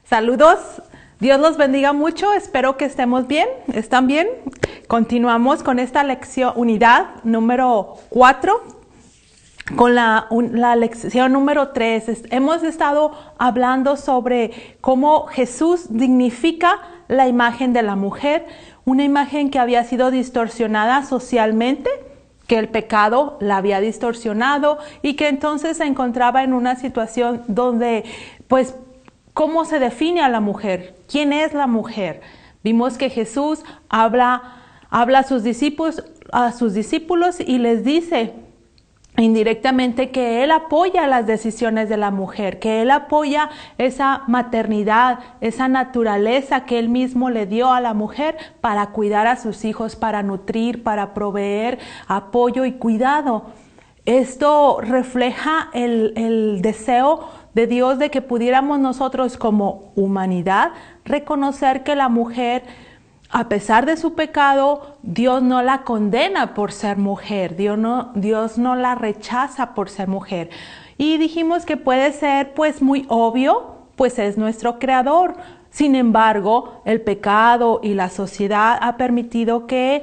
Saludos, Dios los bendiga mucho, espero que estemos bien, ¿están bien? Continuamos con esta lección, unidad número 4, con la lección número 3. Hemos estado hablando sobre cómo Jesús dignifica la imagen de la mujer, una imagen que había sido distorsionada socialmente, que el pecado la había distorsionado y que entonces se encontraba en una situación donde, pues, ¿cómo se define a la mujer? ¿Quién es la mujer? Vimos que Jesús habla a sus discípulos y les dice indirectamente que Él apoya las decisiones de la mujer, que Él apoya esa maternidad, esa naturaleza que Él mismo le dio a la mujer para cuidar a sus hijos, para nutrir, para proveer apoyo y cuidado. Esto refleja el deseo de Dios de que pudiéramos nosotros como humanidad reconocer que la mujer, a pesar de su pecado, Dios no la condena por ser mujer, Dios no la rechaza por ser mujer. Y dijimos que puede ser pues muy obvio, pues es nuestro creador. Sin embargo, el pecado y la sociedad ha permitido que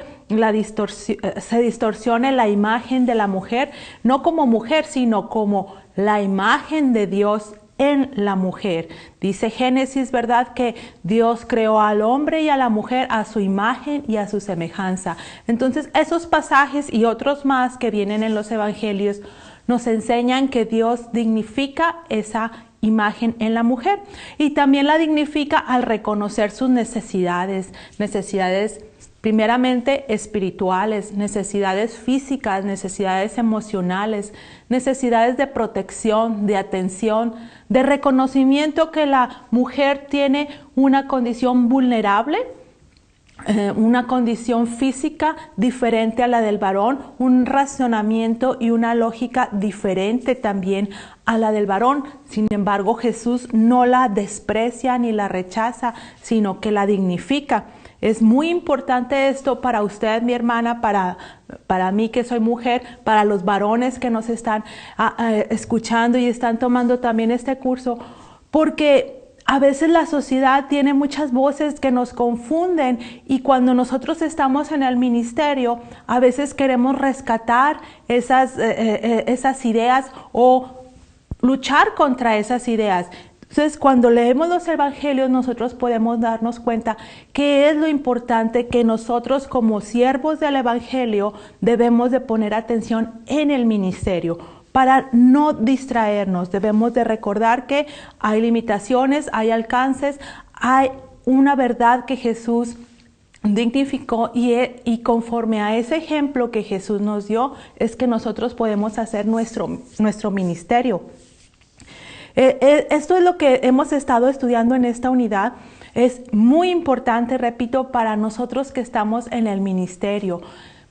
se distorsione la imagen de la mujer, no como mujer, sino como la imagen de Dios en la mujer. Dice Génesis, ¿verdad?, que Dios creó al hombre y a la mujer a su imagen y a su semejanza. Entonces, esos pasajes y otros más que vienen en los evangelios nos enseñan que Dios dignifica esa imagen en la mujer y también la dignifica al reconocer sus necesidades primeramente espirituales, necesidades físicas, necesidades emocionales, necesidades de protección, de atención, de reconocimiento que la mujer tiene una condición vulnerable, una condición física diferente a la del varón, un razonamiento y una lógica diferente también a la del varón. Sin embargo, Jesús no la desprecia ni la rechaza, sino que la dignifica. Es muy importante esto para usted, mi hermana, para mí que soy mujer, para los varones que nos están escuchando y están tomando también este curso, porque a veces la sociedad tiene muchas voces que nos confunden y cuando nosotros estamos en el ministerio, a veces queremos rescatar esas ideas o luchar contra esas ideas. Entonces, cuando leemos los evangelios, nosotros podemos darnos cuenta que es lo importante que nosotros como siervos del evangelio debemos de poner atención en el ministerio. Para no distraernos, debemos de recordar que hay limitaciones, hay alcances, hay una verdad que Jesús dignificó y conforme a ese ejemplo que Jesús nos dio, es que nosotros podemos hacer nuestro ministerio. Esto es lo que hemos estado estudiando en esta unidad. Es muy importante, repito, para nosotros que estamos en el ministerio,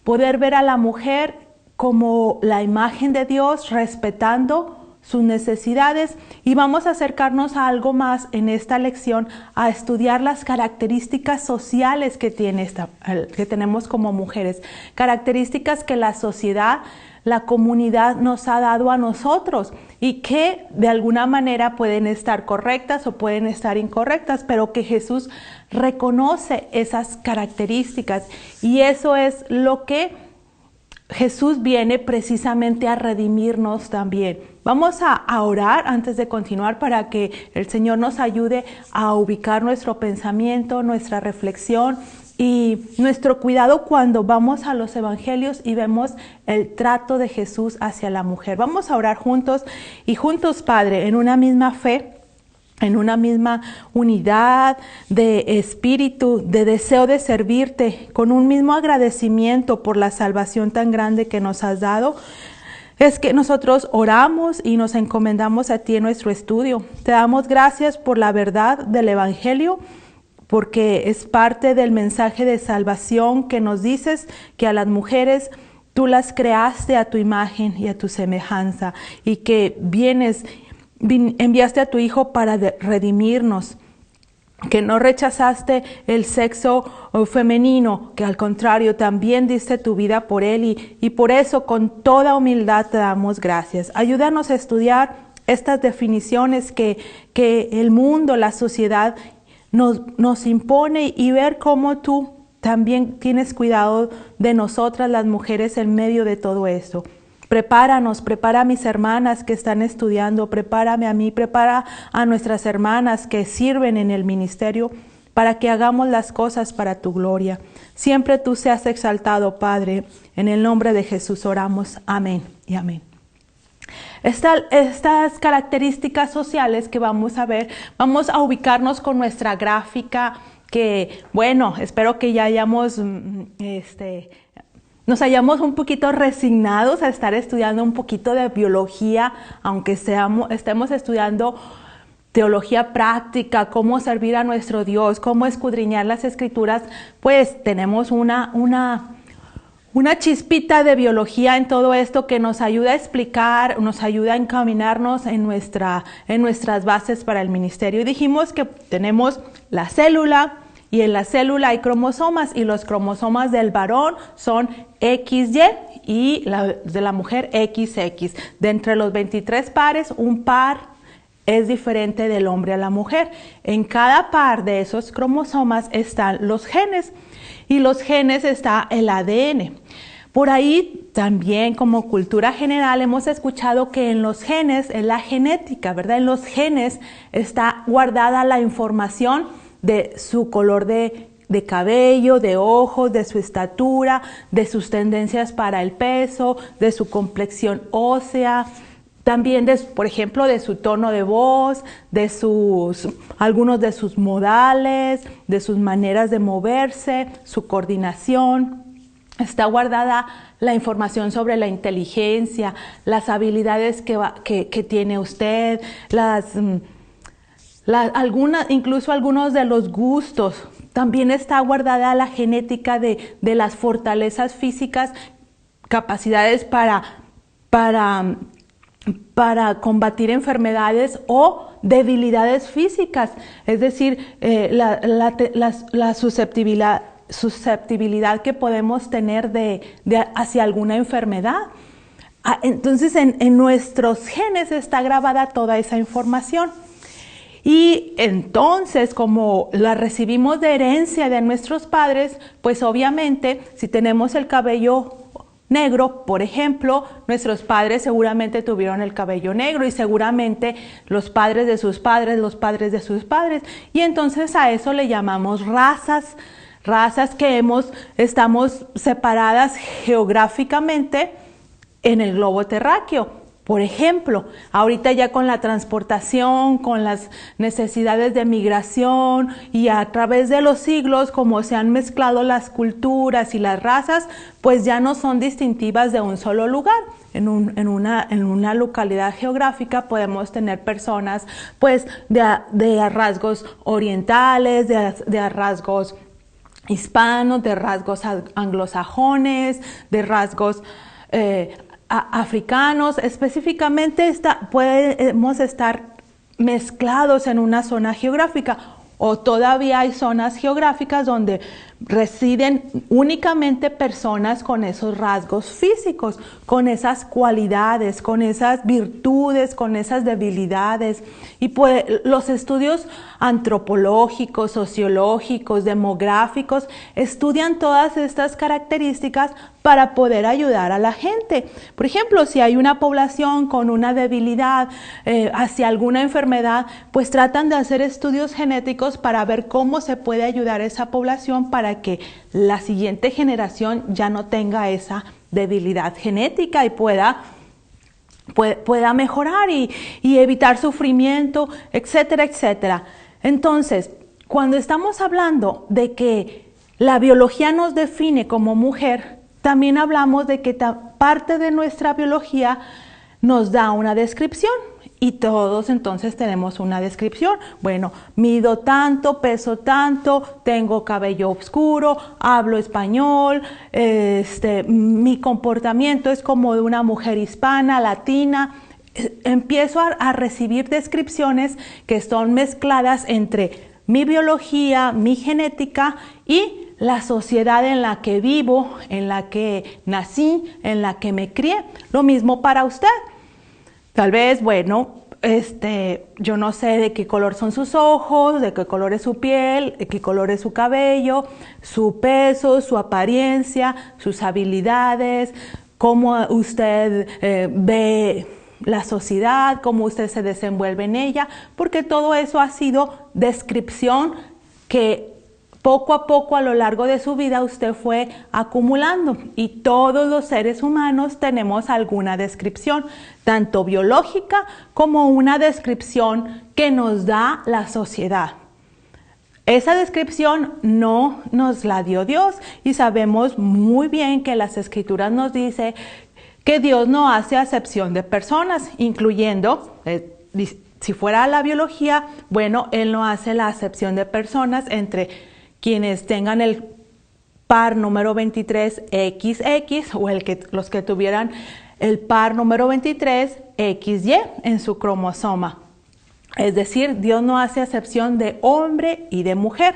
poder ver a la mujer como la imagen de Dios, respetando sus necesidades. Y vamos a acercarnos a algo más en esta lección, a estudiar las características sociales que tenemos como mujeres, características que la sociedad, la comunidad nos ha dado a nosotros y que de alguna manera pueden estar correctas o pueden estar incorrectas, pero que Jesús reconoce esas características y eso es lo que Jesús viene precisamente a redimirnos también. Vamos a orar antes de continuar para que el Señor nos ayude a ubicar nuestro pensamiento, nuestra reflexión y nuestro cuidado cuando vamos a los evangelios y vemos el trato de Jesús hacia la mujer. Vamos a orar juntos y juntos, Padre, en una misma fe, en una misma unidad de espíritu, de deseo de servirte, con un mismo agradecimiento por la salvación tan grande que nos has dado. Es que nosotros oramos y nos encomendamos a ti en nuestro estudio. Te damos gracias por la verdad del evangelio, porque es parte del mensaje de salvación que nos dices que a las mujeres tú las creaste a tu imagen y a tu semejanza y que enviaste a tu Hijo para redimirnos, que no rechazaste el sexo femenino, que al contrario también diste tu vida por él y por eso con toda humildad te damos gracias. Ayúdanos a estudiar estas definiciones que el mundo, la sociedad nos impone, y ver cómo tú también tienes cuidado de nosotras las mujeres en medio de todo esto. Prepáranos, prepara a mis hermanas que están estudiando, prepárame a mí, prepara a nuestras hermanas que sirven en el ministerio, para que hagamos las cosas para tu gloria. Siempre tú seas exaltado, Padre. En el nombre de Jesús oramos. Amén y amén. Estas características sociales que vamos a ver, vamos a ubicarnos con nuestra gráfica, que bueno, espero que ya hayamos, nos hayamos un poquito resignados a estar estudiando un poquito de biología, aunque estemos estudiando teología práctica, cómo servir a nuestro Dios, cómo escudriñar las Escrituras, pues tenemos una chispita de biología en todo esto que nos ayuda a explicar, nos ayuda a encaminarnos en nuestras bases para el ministerio. Y dijimos que tenemos la célula, y en la célula hay cromosomas, y los cromosomas del varón son XY y de la mujer XX. De entre los 23 pares, un par es diferente del hombre a la mujer. En cada par de esos cromosomas están los genes, y los genes está el ADN. Por ahí también, como cultura general, hemos escuchado que en los genes, en la genética, ¿verdad? En los genes está guardada la información de su color de cabello, de ojos, de su estatura, de sus tendencias para el peso, de su complexión ósea, también, por ejemplo, de su tono de voz, de algunos de sus modales, de sus maneras de moverse, su coordinación. Está guardada la información sobre la inteligencia, las habilidades que tiene usted, incluso algunos de los gustos. También está guardada la genética de las fortalezas físicas, capacidades para combatir enfermedades o debilidades físicas, es decir, la susceptibilidad que podemos tener hacia alguna enfermedad. Entonces, en nuestros genes está grabada toda esa información. Y entonces, como la recibimos de herencia de nuestros padres, pues obviamente, si tenemos el cabello negro, por ejemplo, nuestros padres seguramente tuvieron el cabello negro, y seguramente los padres de sus padres, los padres de sus padres, y entonces a eso le llamamos razas que estamos separadas geográficamente en el globo terráqueo. Por ejemplo, ahorita ya con la transportación, con las necesidades de migración, y a través de los siglos, como se han mezclado las culturas y las razas, pues ya no son distintivas de un solo lugar. En una localidad geográfica podemos tener personas pues de rasgos orientales, de rasgos hispanos, de rasgos anglosajones, de rasgos africanos. Específicamente podemos estar mezclados en una zona geográfica, o todavía hay zonas geográficas donde residen únicamente personas con esos rasgos físicos, con esas cualidades, con esas virtudes, con esas debilidades. Y pues los estudios antropológicos, sociológicos, demográficos estudian todas estas características para poder ayudar a la gente. Por ejemplo, si hay una población con una debilidad hacia alguna enfermedad, pues tratan de hacer estudios genéticos para ver cómo se puede ayudar a esa población para que la siguiente generación ya no tenga esa debilidad genética y pueda mejorar y evitar sufrimiento, etcétera, etcétera. Entonces, cuando estamos hablando de que la biología nos define como mujer, también hablamos de que parte de nuestra biología nos da una descripción. Y todos entonces tenemos una descripción. Bueno, mido tanto, peso tanto, tengo cabello oscuro, hablo español, mi comportamiento es como de una mujer hispana, latina. Empiezo a recibir descripciones que son mezcladas entre mi biología, mi genética y la sociedad en la que vivo, en la que nací, en la que me crié. Lo mismo para usted. Tal vez, bueno, yo no sé de qué color son sus ojos, de qué color es su piel, de qué color es su cabello, su peso, su apariencia, sus habilidades, cómo usted ve la sociedad, cómo usted se desenvuelve en ella, porque todo eso ha sido descripción que poco a poco a lo largo de su vida usted fue acumulando, y todos los seres humanos tenemos alguna descripción, tanto biológica como una descripción que nos da la sociedad. Esa descripción no nos la dio Dios, y sabemos muy bien que las Escrituras nos dice que Dios no hace acepción de personas, incluyendo, si fuera la biología, bueno, Él no hace la acepción de personas entre quienes tengan el par número 23XX o los que tuvieran el par número 23XY en su cromosoma. Es decir, Dios no hace acepción de hombre y de mujer,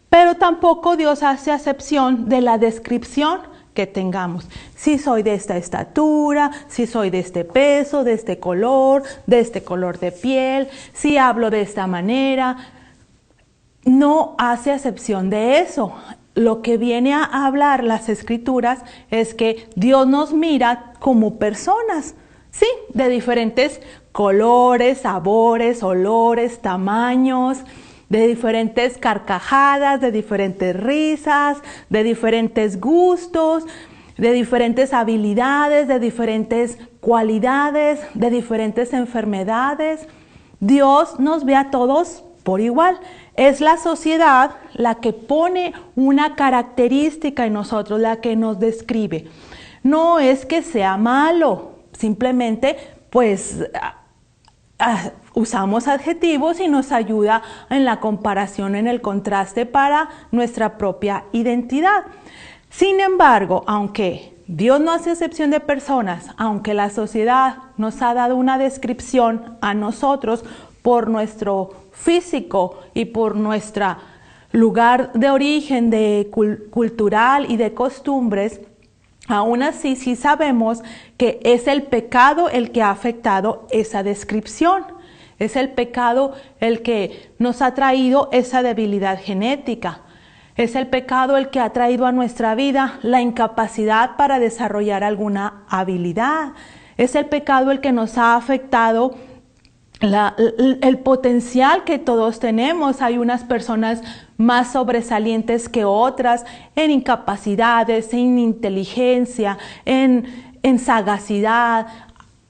pero tampoco Dios hace acepción de la descripción que tengamos. Si soy de esta estatura, si soy de este peso, de este color de piel, si hablo de esta manera, no hace acepción de eso. Lo que viene a hablar las Escrituras es que Dios nos mira como personas, sí, de diferentes colores, sabores, olores, tamaños, de diferentes carcajadas, de diferentes risas, de diferentes gustos, de diferentes habilidades, de diferentes cualidades, de diferentes enfermedades. Dios nos ve a todos por igual. Es la sociedad la que pone una característica en nosotros, la que nos describe. No es que sea malo, simplemente pues usamos adjetivos y nos ayuda en la comparación, en el contraste para nuestra propia identidad. Sin embargo, aunque Dios no hace excepción de personas, aunque la sociedad nos ha dado una descripción a nosotros por nuestro físico y por nuestro lugar de origen cultural y de costumbres, aún así sí sabemos que es el pecado el que ha afectado esa descripción. Es el pecado el que nos ha traído esa debilidad genética. Es el pecado el que ha traído a nuestra vida la incapacidad para desarrollar alguna habilidad. Es el pecado el que nos ha afectado el potencial que todos tenemos. Hay unas personas más sobresalientes que otras en incapacidades, en inteligencia, en sagacidad.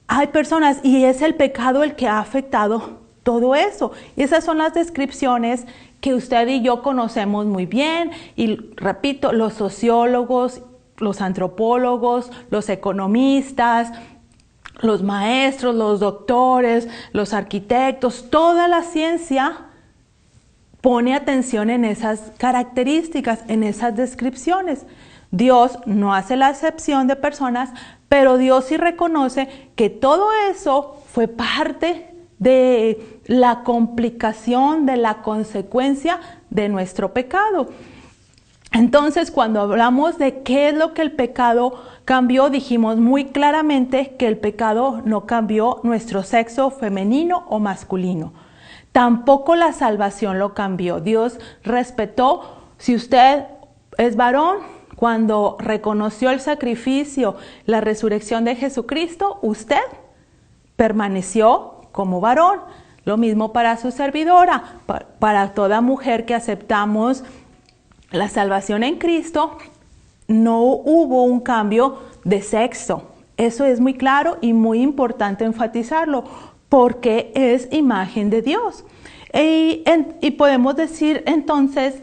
Hay personas, y es el pecado el que ha afectado todo eso. Y esas son las descripciones que usted y yo conocemos muy bien. Y repito, los sociólogos, los antropólogos, los economistas, los maestros, los doctores, los arquitectos, toda la ciencia pone atención en esas características, en esas descripciones. Dios no hace la excepción de personas, pero Dios sí reconoce que todo eso fue parte de la complicación, de la consecuencia de nuestro pecado. Entonces, cuando hablamos de qué es lo que el pecado cambió, dijimos muy claramente que el pecado no cambió nuestro sexo femenino o masculino. Tampoco la salvación lo cambió. Dios respetó, si usted es varón, cuando reconoció el sacrificio, la resurrección de Jesucristo, usted permaneció como varón. Lo mismo para su servidora, para toda mujer que aceptamos la salvación en Cristo, no hubo un cambio de sexo. Eso es muy claro y muy importante enfatizarlo, porque es imagen de Dios. Y podemos decir entonces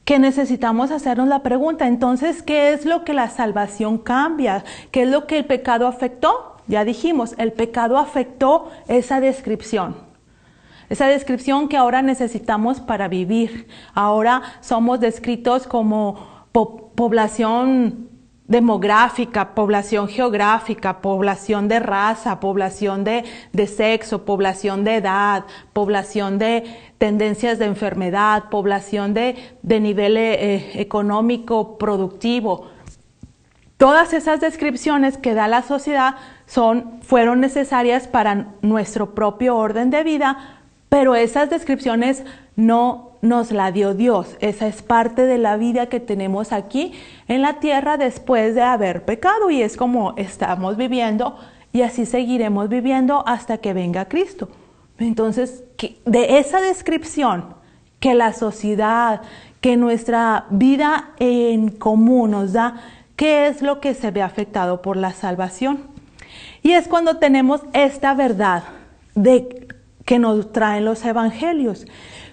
que necesitamos hacernos la pregunta, entonces, ¿qué es lo que la salvación cambia? ¿Qué es lo que el pecado afectó? Ya dijimos, el pecado afectó esa descripción. Esa descripción que ahora necesitamos para vivir. Ahora somos descritos como población demográfica, población geográfica, población de raza, población de sexo, población de edad, población de tendencias de enfermedad, población de nivel económico productivo. Todas esas descripciones que da la sociedad fueron necesarias para nuestro propio orden de vida, pero esas descripciones no nos la dio Dios. Esa es parte de la vida que tenemos aquí en la tierra después de haber pecado, y es como estamos viviendo y así seguiremos viviendo hasta que venga Cristo. Entonces, de esa descripción que la sociedad, que nuestra vida en común nos da, ¿qué es lo que se ve afectado por la salvación? Y es cuando tenemos esta verdad que nos traen los evangelios.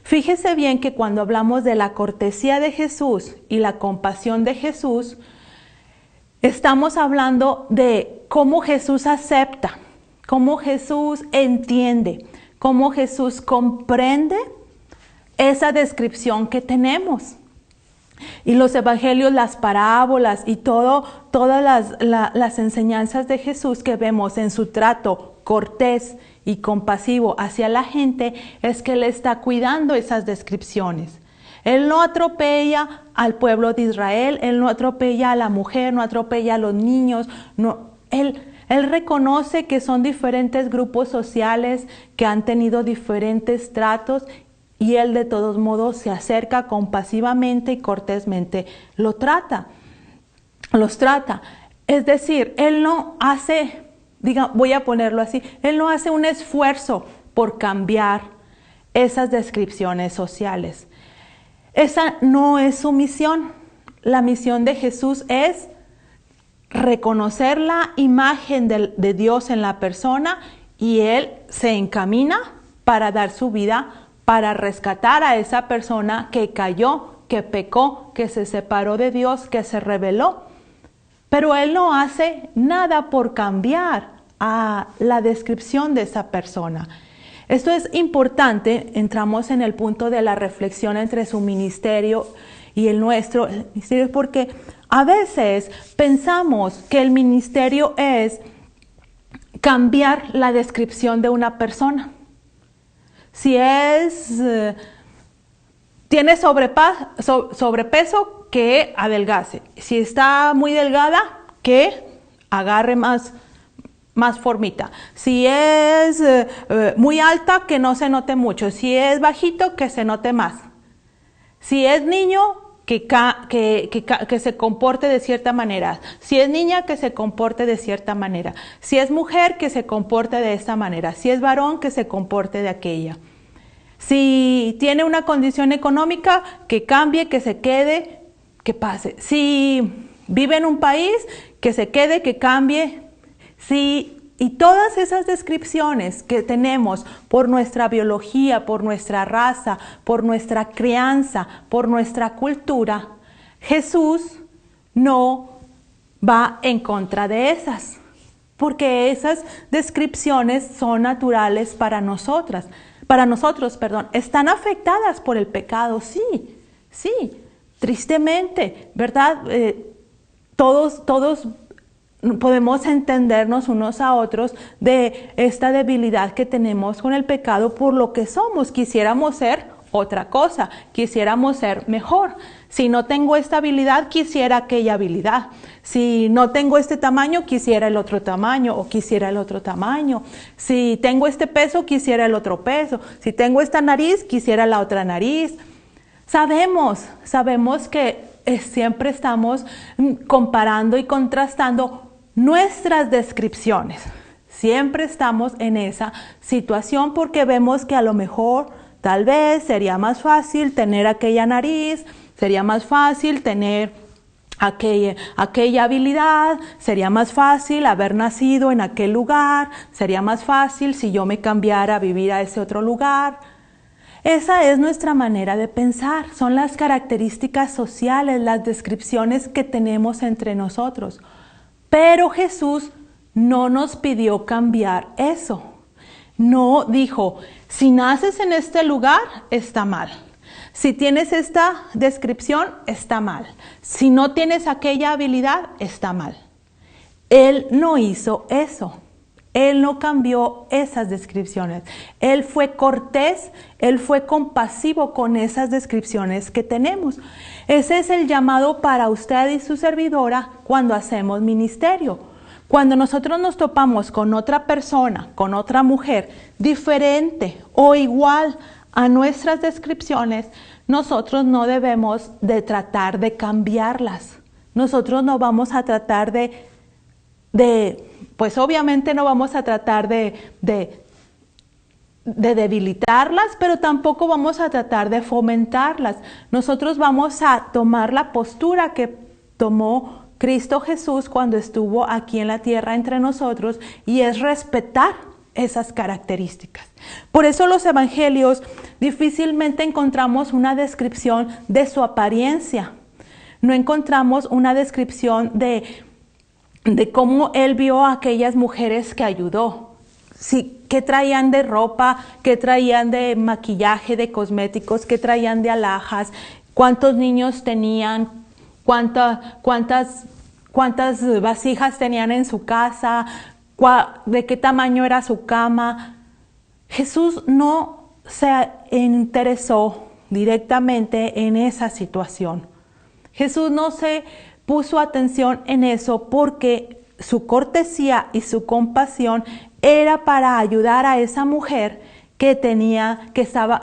Fíjese bien que cuando hablamos de la cortesía de Jesús y la compasión de Jesús, estamos hablando de cómo Jesús acepta, cómo Jesús entiende, cómo Jesús comprende esa descripción que tenemos. Y los evangelios, las parábolas y todas las enseñanzas de Jesús que vemos en su trato cortés y compasivo hacia la gente, es que Él está cuidando esas descripciones. Él no atropella al pueblo de Israel, Él no atropella a la mujer, no atropella a los niños, no, Él reconoce que son diferentes grupos sociales que han tenido diferentes tratos, y Él de todos modos se acerca compasivamente y cortésmente los trata. Es decir, Él no hace, voy a ponerlo así, Él no hace un esfuerzo por cambiar esas descripciones sociales. Esa no es su misión. La misión de Jesús es reconocer la imagen de Dios en la persona, y Él se encamina para dar su vida para rescatar a esa persona que cayó, que pecó, que se separó de Dios, que se rebeló. Pero Él no hace nada por cambiar a la descripción de esa persona. Esto es importante. Entramos en el punto de la reflexión entre su ministerio y el nuestro, porque a veces pensamos que el ministerio es cambiar la descripción de una persona. Si tiene sobrepeso, que adelgace. Si está muy delgada, que agarre más formita. Si es muy alta, que no se note mucho. Si es bajito, que se note más. Si es niño, que se comporte de cierta manera. Si es niña, que se comporte de cierta manera. Si es mujer, que se comporte de esta manera. Si es varón, que se comporte de aquella. Si tiene una condición económica, que cambie, que se quede, que pase. Si vive en un país, que se quede, que cambie. Y todas esas descripciones que tenemos por nuestra biología, por nuestra raza, por nuestra crianza, por nuestra cultura, Jesús no va en contra de esas, porque esas descripciones son naturales para nosotros, están afectadas por el pecado, sí, tristemente, ¿verdad? Todos podemos entendernos unos a otros de esta debilidad que tenemos con el pecado por lo que somos. Quisiéramos ser otra cosa, quisiéramos ser mejor. Si no tengo esta habilidad, quisiera aquella habilidad. Si no tengo este tamaño, quisiera el otro tamaño o quisiera el otro tamaño. Si tengo este peso, quisiera el otro peso. Si tengo esta nariz, quisiera la otra nariz. Sabemos que siempre estamos comparando y contrastando nuestras descripciones. Siempre estamos en esa situación porque vemos que a lo mejor, tal vez, sería más fácil tener aquella nariz, sería más fácil tener aquella habilidad, sería más fácil haber nacido en aquel lugar, sería más fácil si yo me cambiara a vivir a ese otro lugar. Esa es nuestra manera de pensar, son las características sociales, las descripciones que tenemos entre nosotros. Pero Jesús no nos pidió cambiar eso. No dijo, si naces en este lugar, está mal. Si tienes esta descripción, está mal. Si no tienes aquella habilidad, está mal. Él no hizo eso. Él no cambió esas descripciones. Él fue cortés, Él fue compasivo con esas descripciones que tenemos. Ese es el llamado para usted y su servidora cuando hacemos ministerio. Cuando nosotros nos topamos con otra persona, con otra mujer diferente o igual a nuestras descripciones, nosotros no debemos de tratar de cambiarlas. Nosotros no vamos a tratar pues obviamente no vamos a tratar de debilitarlas, pero tampoco vamos a tratar de fomentarlas. Nosotros vamos a tomar la postura que tomó Cristo Jesús cuando estuvo aquí en la tierra entre nosotros, y es respetar esas características. Por eso los evangelios difícilmente encontramos una descripción de su apariencia. No encontramos una descripción de cómo él vio a aquellas mujeres que ayudó. Sí, qué traían de ropa, qué traían de maquillaje, de cosméticos, qué traían de alhajas, cuántos niños tenían, cuántas vasijas tenían en su casa, de qué tamaño era su cama. Jesús no se interesó directamente en esa situación. Jesús no se puso atención en eso porque su cortesía y su compasión era para ayudar a esa mujer que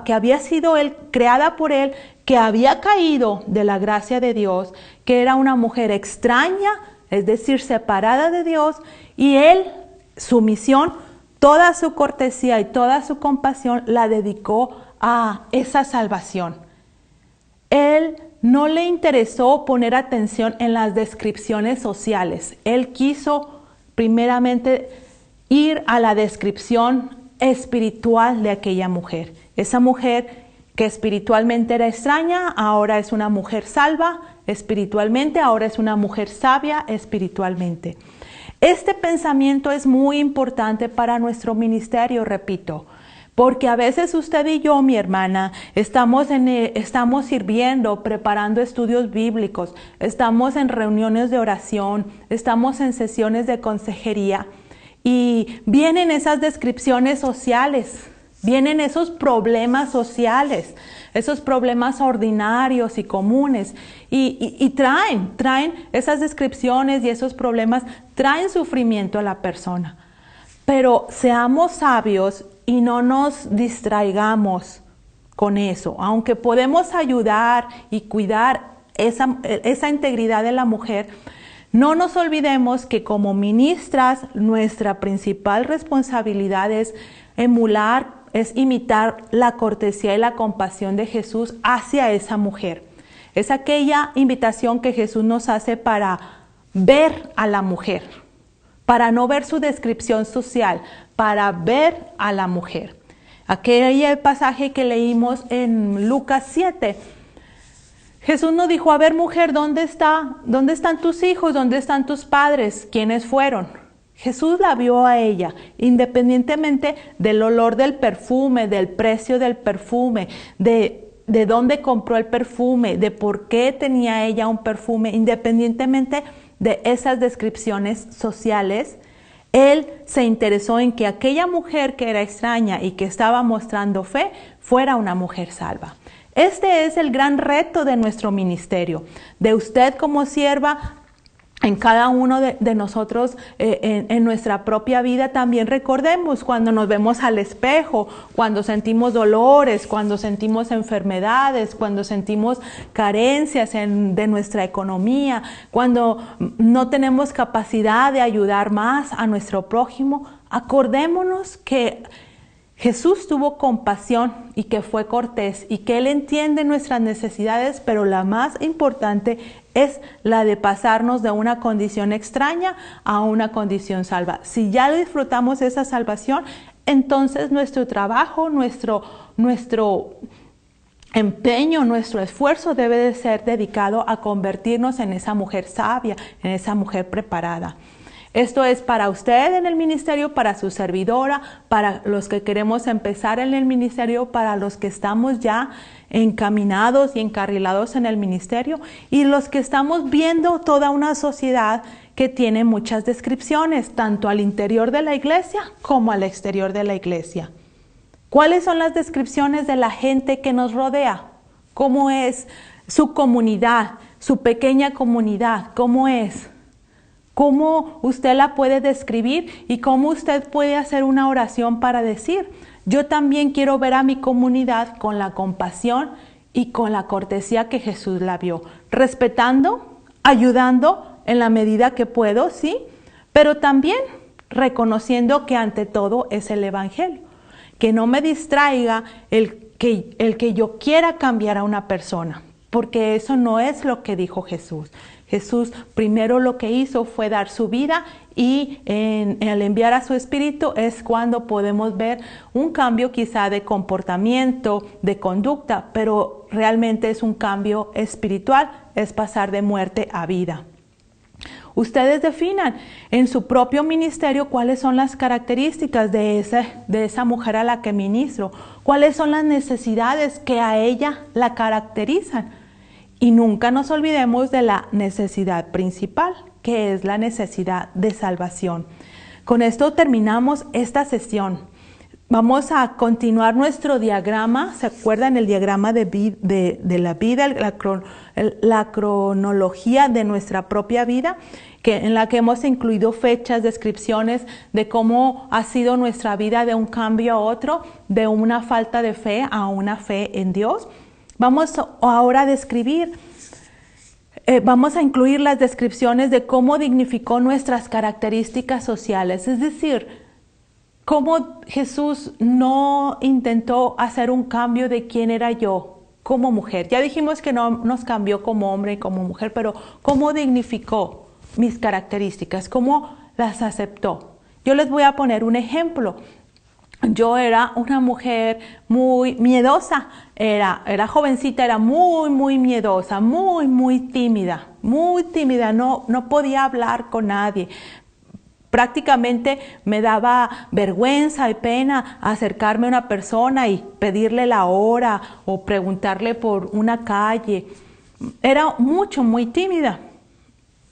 había sido creada por él, que había caído de la gracia de Dios, que era una mujer extraña, es decir, separada de Dios, y él, su misión, toda su cortesía y toda su compasión la dedicó a esa salvación. Él no le interesó poner atención en las descripciones sociales. Él quiso primeramente ir a la descripción espiritual de aquella mujer. Esa mujer que espiritualmente era extraña, ahora es una mujer salva espiritualmente, ahora es una mujer sabia espiritualmente. Este pensamiento es muy importante para nuestro ministerio, repito, porque a veces usted y yo, mi hermana, estamos sirviendo, preparando estudios bíblicos, estamos en reuniones de oración, estamos en sesiones de consejería, y vienen esas descripciones sociales, vienen esos problemas sociales, esos problemas ordinarios y comunes, y traen esas descripciones y esos problemas, traen sufrimiento a la persona. Pero seamos sabios y no nos distraigamos con eso. Aunque podemos ayudar y cuidar esa integridad de la mujer, no nos olvidemos que como ministras, nuestra principal responsabilidad es imitar la cortesía y la compasión de Jesús hacia esa mujer. Es aquella invitación que Jesús nos hace para ver a la mujer, para no ver su descripción social, para ver a la mujer. Aquel pasaje que leímos en Lucas 7, Jesús nos dijo: a ver, mujer, ¿dónde están tus hijos? ¿Dónde están tus padres? ¿Quiénes fueron? Jesús la vio a ella, independientemente del olor del perfume, del precio del perfume, de dónde compró el perfume, de por qué tenía ella un perfume, independientemente de esas descripciones sociales. Él se interesó en que aquella mujer que era extraña y que estaba mostrando fe fuera una mujer salva. Este es el gran reto de nuestro ministerio, de usted como sierva, en cada uno de nosotros, en nuestra propia vida. También recordemos cuando nos vemos al espejo, cuando sentimos dolores, cuando sentimos enfermedades, cuando sentimos carencias de nuestra economía, cuando no tenemos capacidad de ayudar más a nuestro prójimo. Acordémonos que Jesús tuvo compasión y que fue cortés y que Él entiende nuestras necesidades, pero la más importante es la de pasarnos de una condición extraña a una condición salva. Si ya disfrutamos esa salvación, entonces nuestro trabajo, nuestro empeño, nuestro esfuerzo debe de ser dedicado a convertirnos en esa mujer sabia, en esa mujer preparada. Esto es para usted en el ministerio, para su servidora, para los que queremos empezar en el ministerio, para los que estamos ya encaminados y encarrilados en el ministerio, y los que estamos viendo toda una sociedad que tiene muchas descripciones, tanto al interior de la iglesia como al exterior de la iglesia. ¿Cuáles son las descripciones de la gente que nos rodea? ¿Cómo es su comunidad, su pequeña comunidad? ¿Cómo es? cómo usted la puede describir y cómo usted puede hacer una oración para decir: yo también quiero ver a mi comunidad con la compasión y con la cortesía que Jesús la vio, respetando, ayudando en la medida que puedo, sí, pero también reconociendo que ante todo es el Evangelio, que no me distraiga el que yo quiera cambiar a una persona, porque eso no es lo que dijo Jesús. Jesús primero lo que hizo fue dar su vida, y al enviar a su Espíritu es cuando podemos ver un cambio quizá de comportamiento, de conducta, pero realmente es un cambio espiritual, es pasar de muerte a vida. Ustedes definan en su propio ministerio cuáles son las características de esa mujer a la que ministro, cuáles son las necesidades que a ella la caracterizan. Y nunca nos olvidemos de la necesidad principal, que es la necesidad de salvación. Con esto terminamos esta sesión. Vamos a continuar nuestro diagrama. ¿Se acuerdan el diagrama de la vida, la cronología de nuestra propia vida, en la que hemos incluido fechas, descripciones de cómo ha sido nuestra vida de un cambio a otro, de una falta de fe a una fe en Dios? Vamos ahora a describir, vamos a incluir las descripciones de cómo dignificó nuestras características sociales, es decir, cómo Jesús no intentó hacer un cambio de quién era yo como mujer. Ya dijimos que no nos cambió como hombre y como mujer, pero cómo dignificó mis características, cómo las aceptó. Yo les voy a poner un ejemplo. Yo era una mujer muy miedosa, era jovencita, era muy miedosa, muy tímida, no podía hablar con nadie. Prácticamente me daba vergüenza y pena acercarme a una persona y pedirle la hora o preguntarle por una calle. Era muy tímida.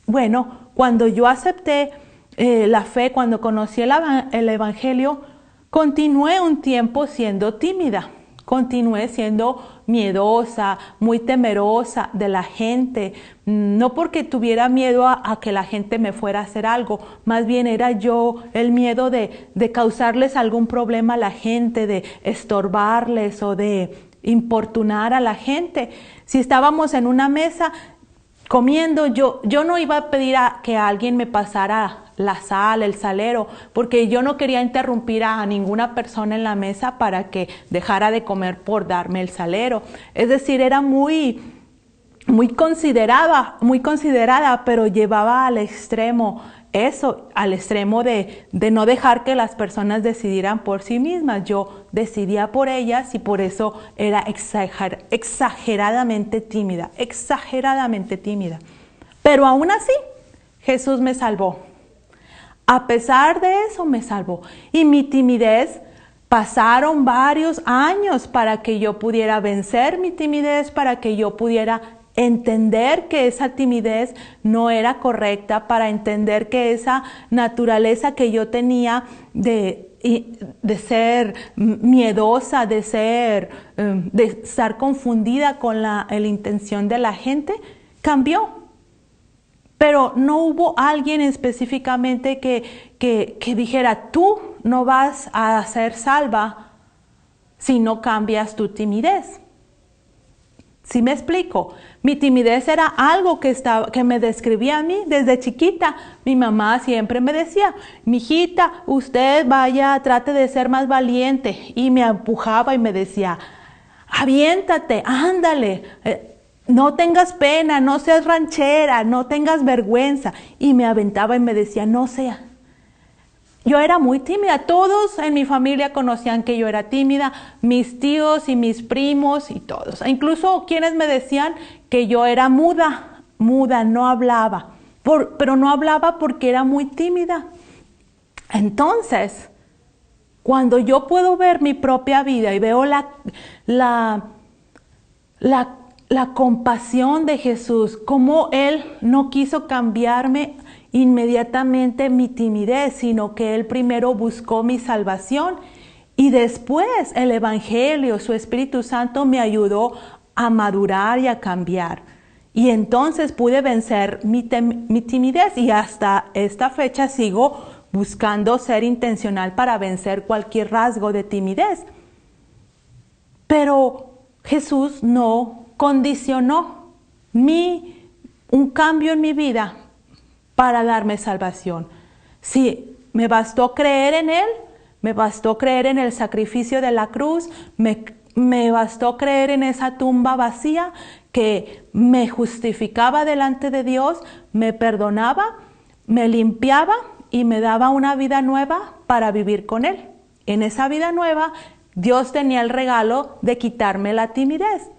Bueno, cuando yo acepté la fe, cuando conocí el Evangelio, continué un tiempo siendo tímida, continué siendo miedosa, muy temerosa de la gente, no porque tuviera miedo a que la gente me fuera a hacer algo, más bien era yo el miedo de causarles algún problema a la gente, de estorbarles o de importunar a la gente. Si estábamos en una mesa comiendo, yo no iba a pedir a que alguien me pasara la sal, el salero, porque yo no quería interrumpir a ninguna persona en la mesa para que dejara de comer por darme el salero. Es decir, era muy considerada, pero llevaba al extremo eso, al extremo de no dejar que las personas decidieran por sí mismas. Yo decidía por ellas y por eso era exageradamente tímida. Pero aún así, Jesús me salvó. A pesar de eso me salvó. Y mi timidez, pasaron varios años para que yo pudiera vencer mi timidez, para que yo pudiera entender que esa timidez no era correcta, para entender que esa naturaleza que yo tenía de ser miedosa, de estar confundida con la intención de la gente, cambió. Pero no hubo alguien específicamente que dijera: tú no vas a ser salva si no cambias tu timidez. ¿Sí me explico? Mi timidez era algo que me describía a mí desde chiquita. Mi mamá siempre me decía: mijita, usted vaya, trate de ser más valiente. Y me empujaba y me decía: aviéntate, ándale. No tengas pena, no seas ranchera, no tengas vergüenza. Y me aventaba y me decía: no sea. Yo era muy tímida. Todos en mi familia conocían que yo era tímida. Mis tíos y mis primos y todos. Incluso quienes me decían que yo era muda, no hablaba. Pero no hablaba porque era muy tímida. Entonces, cuando yo puedo ver mi propia vida y veo la compasión de Jesús, cómo Él no quiso cambiarme inmediatamente mi timidez, sino que Él primero buscó mi salvación y después el Evangelio, su Espíritu Santo me ayudó a madurar y a cambiar. Y entonces pude vencer mi timidez y hasta esta fecha sigo buscando ser intencional para vencer cualquier rasgo de timidez. Pero Jesús no condicionó un cambio en mi vida para darme salvación. Sí, me bastó creer en Él, me bastó creer en el sacrificio de la cruz, me bastó creer en esa tumba vacía que me justificaba delante de Dios, me perdonaba, me limpiaba y me daba una vida nueva para vivir con Él. En esa vida nueva, Dios tenía el regalo de quitarme la timidez,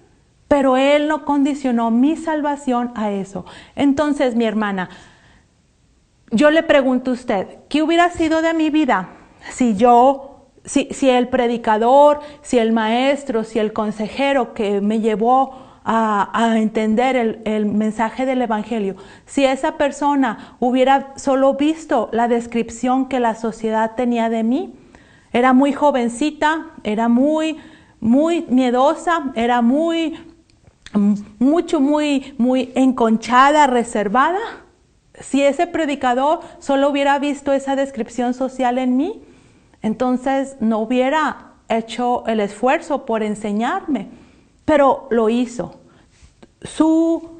pero Él no condicionó mi salvación a eso. Entonces, mi hermana, yo le pregunto a usted, ¿qué hubiera sido de mi vida si el predicador, si el maestro, si el consejero que me llevó a entender el mensaje del Evangelio, si esa persona hubiera solo visto la descripción que la sociedad tenía de mí? Era muy jovencita, era muy miedosa, era muy enconchada, reservada. Si ese predicador solo hubiera visto esa descripción social en mí, entonces no hubiera hecho el esfuerzo por enseñarme, pero lo hizo. Su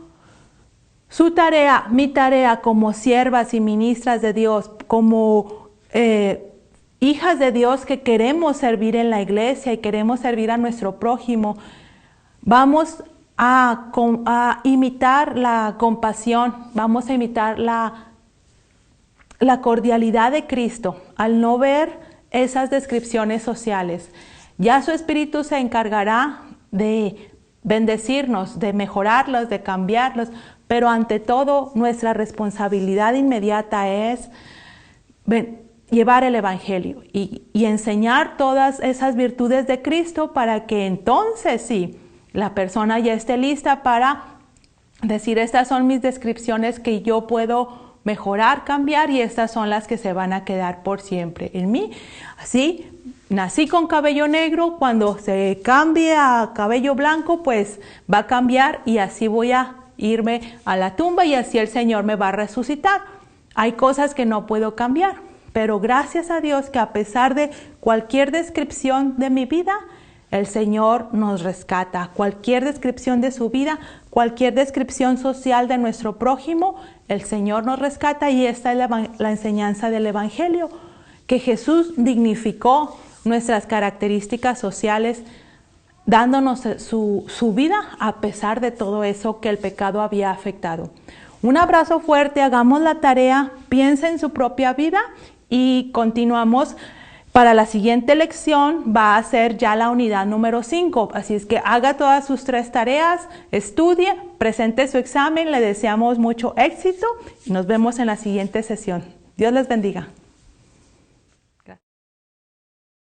tarea, mi tarea como siervas y ministras de Dios, como hijas de Dios que queremos servir en la iglesia y queremos servir a nuestro prójimo, vamos a imitar la compasión, vamos a imitar la cordialidad de Cristo al no ver esas descripciones sociales. Ya su Espíritu se encargará de bendecirnos, de mejorarlos, de cambiarlos, pero ante todo nuestra responsabilidad inmediata es llevar el Evangelio y enseñar todas esas virtudes de Cristo para que entonces sí, la persona ya esté lista para decir, estas son mis descripciones que yo puedo mejorar, cambiar, y estas son las que se van a quedar por siempre en mí. Así, nací con cabello negro, cuando se cambie a cabello blanco, pues va a cambiar y así voy a irme a la tumba y así el Señor me va a resucitar. Hay cosas que no puedo cambiar, pero gracias a Dios que a pesar de cualquier descripción de mi vida, el Señor nos rescata. Cualquier descripción de su vida, cualquier descripción social de nuestro prójimo, el Señor nos rescata, y esta es la enseñanza del Evangelio, que Jesús dignificó nuestras características sociales, dándonos su vida a pesar de todo eso que el pecado había afectado. Un abrazo fuerte, hagamos la tarea, piensa en su propia vida y continuamos. Para la siguiente lección va a ser ya la unidad número 5, así es que haga todas sus 3 tareas, estudie, presente su examen, le deseamos mucho éxito y nos vemos en la siguiente sesión. Dios les bendiga.